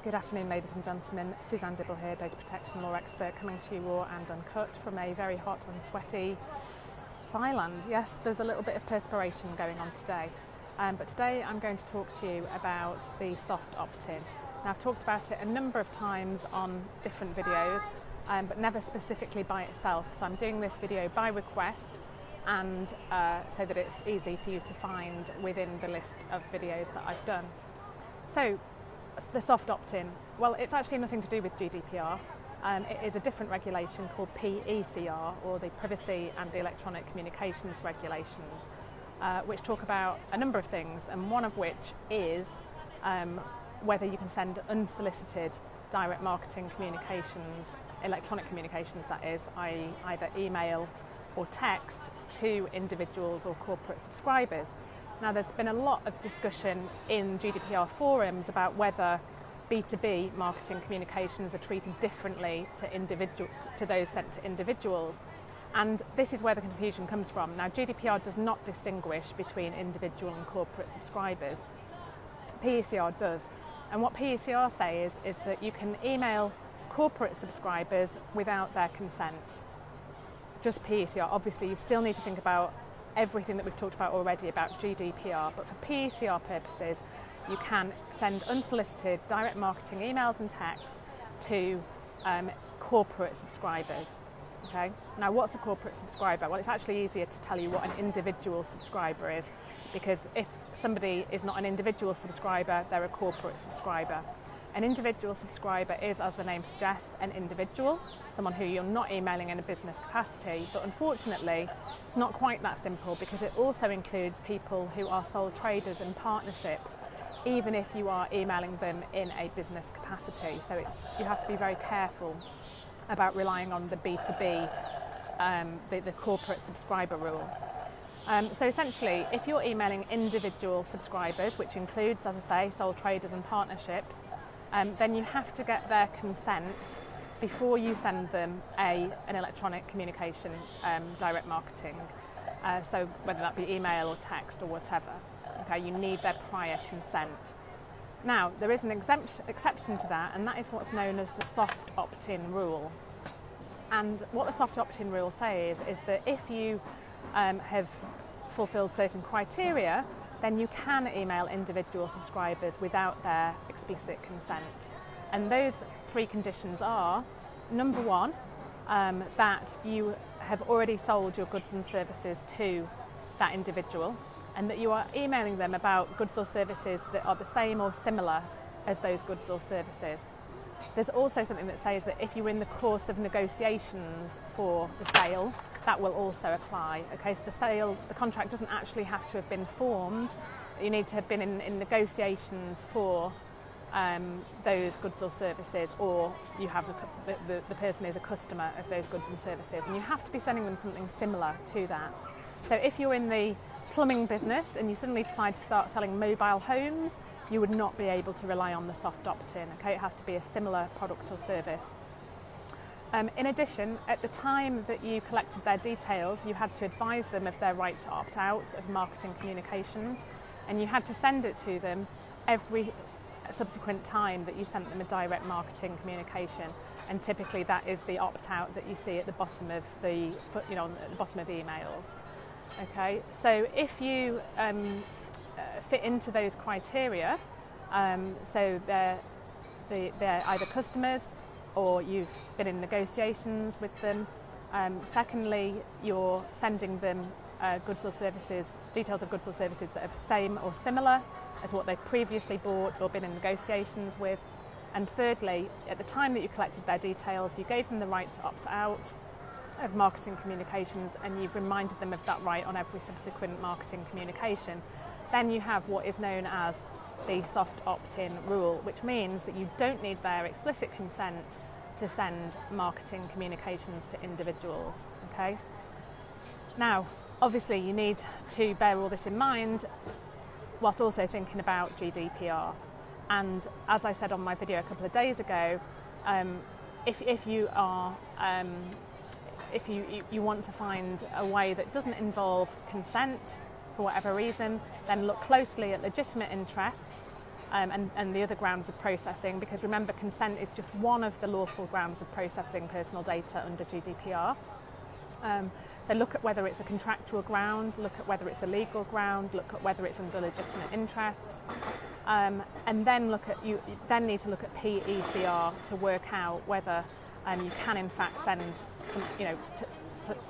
Good afternoon, ladies and gentlemen. Suzanne Dibble here, data protection law expert, coming to you raw and uncut from a very hot and sweaty Thailand. Yes, there's a little bit of perspiration going on today, but today I'm going to talk to you about the soft opt-in. Now, I've talked about it a number of times on different videos, but never specifically by itself. So I'm doing this video by request and so that it's easy for you to find within the list of videos that I've done. So, the soft opt-in, well, it's actually nothing to do with GDPR. It is a different regulation called PECR, or the Privacy and the Electronic Communications Regulations, which talk about a number of things, and one of which is whether you can send unsolicited direct marketing communications, electronic communications that is, i.e. either email or text, to individuals or corporate subscribers. Now, there's been a lot of discussion in GDPR forums about whether B2B marketing communications are treated differently to those sent to individuals. And this is where the confusion comes from. Now, GDPR does not distinguish between individual and corporate subscribers. PECR does. And what PECR says is that you can email corporate subscribers without their consent. Just PECR. Obviously, you still need to think about everything that we've talked about already about GDPR, but for PECR purposes, you can send unsolicited direct marketing emails and texts to corporate subscribers. Okay. Now, what's a corporate subscriber? Well, it's actually easier to tell you what an individual subscriber is, because if somebody is not an individual subscriber, they're a corporate subscriber. An individual subscriber is, as the name suggests, an individual, someone who you're not emailing in a business capacity, but unfortunately it's not quite that simple, because it also includes people who are sole traders and partnerships, even if you are emailing them in a business capacity. So you have to be very careful about relying on the B2B, the corporate subscriber rule. So essentially, if you're emailing individual subscribers, which includes, as I say, sole traders and partnerships, then you have to get their consent before you send them an electronic communication, direct marketing. So whether that be email or text or whatever, okay, you need their prior consent. Now, there is an exception to that, and that is what's known as the soft opt-in rule. And what the soft opt-in rule says is that if you have fulfilled certain criteria, then you can email individual subscribers without their explicit consent. And those three conditions are, number one, that you have already sold your goods and services to that individual, and that you are emailing them about goods or services that are the same or similar as those goods or services. There's also something that says that if you're in the course of negotiations for the sale, that will also apply. Okay, so the contract doesn't actually have to have been formed. You need to have been in negotiations for those goods or services, or you have the person is a customer of those goods and services, and you have to be sending them something similar to that. So if you're in the plumbing business and you suddenly decide to start selling mobile homes, you would not be able to rely on the soft opt-in. Okay, it has to be a similar product or service. In addition, at the time that you collected their details, you had to advise them of their right to opt out of marketing communications, and you had to send it to them every subsequent time that you sent them a direct marketing communication. And typically that is the opt out that you see at the bottom of at the bottom of the emails. Okay, so if you fit into those criteria, so they're either customers, or you've been in negotiations with them. Secondly, you're sending them goods or services, details of goods or services that are the same or similar as what they've previously bought or been in negotiations with. And thirdly, at the time that you collected their details, you gave them the right to opt out of marketing communications, and you've reminded them of that right on every subsequent marketing communication. Then you have what is known as the soft opt-in rule, which means that you don't need their explicit consent to send marketing communications to individuals. Okay. Now, obviously, you need to bear all this in mind whilst also thinking about GDPR. And as I said on my video a couple of days ago, if you want to find a way that doesn't involve consent for whatever reason, then look closely at legitimate interests and the other grounds of processing, because remember, consent is just one of the lawful grounds of processing personal data under GDPR. So look at whether it's a contractual ground, look at whether it's a legal ground, look at whether it's under legitimate interests, and then you then need to look at PECR to work out whether you can in fact send some,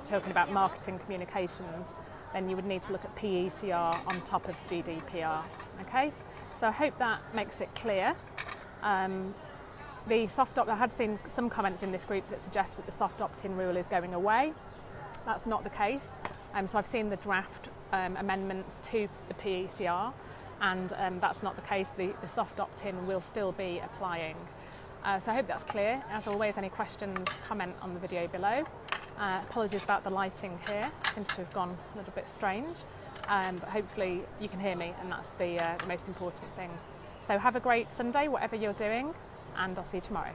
talking about marketing communications, then you would need to look at PECR on top of GDPR. Okay, so I hope that makes it clear. The soft opt, I had seen some comments in this group that suggest that the soft opt-in rule is going away. That's not the case. So I've seen the draft amendments to the PECR, and that's not the case. The soft opt-in will still be applying. So I hope that's clear. As always, any questions, comment on the video below. Apologies about the lighting here, seems to have gone a little bit strange, but hopefully you can hear me, and that's the most important thing. So have a great Sunday, whatever you're doing, and I'll see you tomorrow.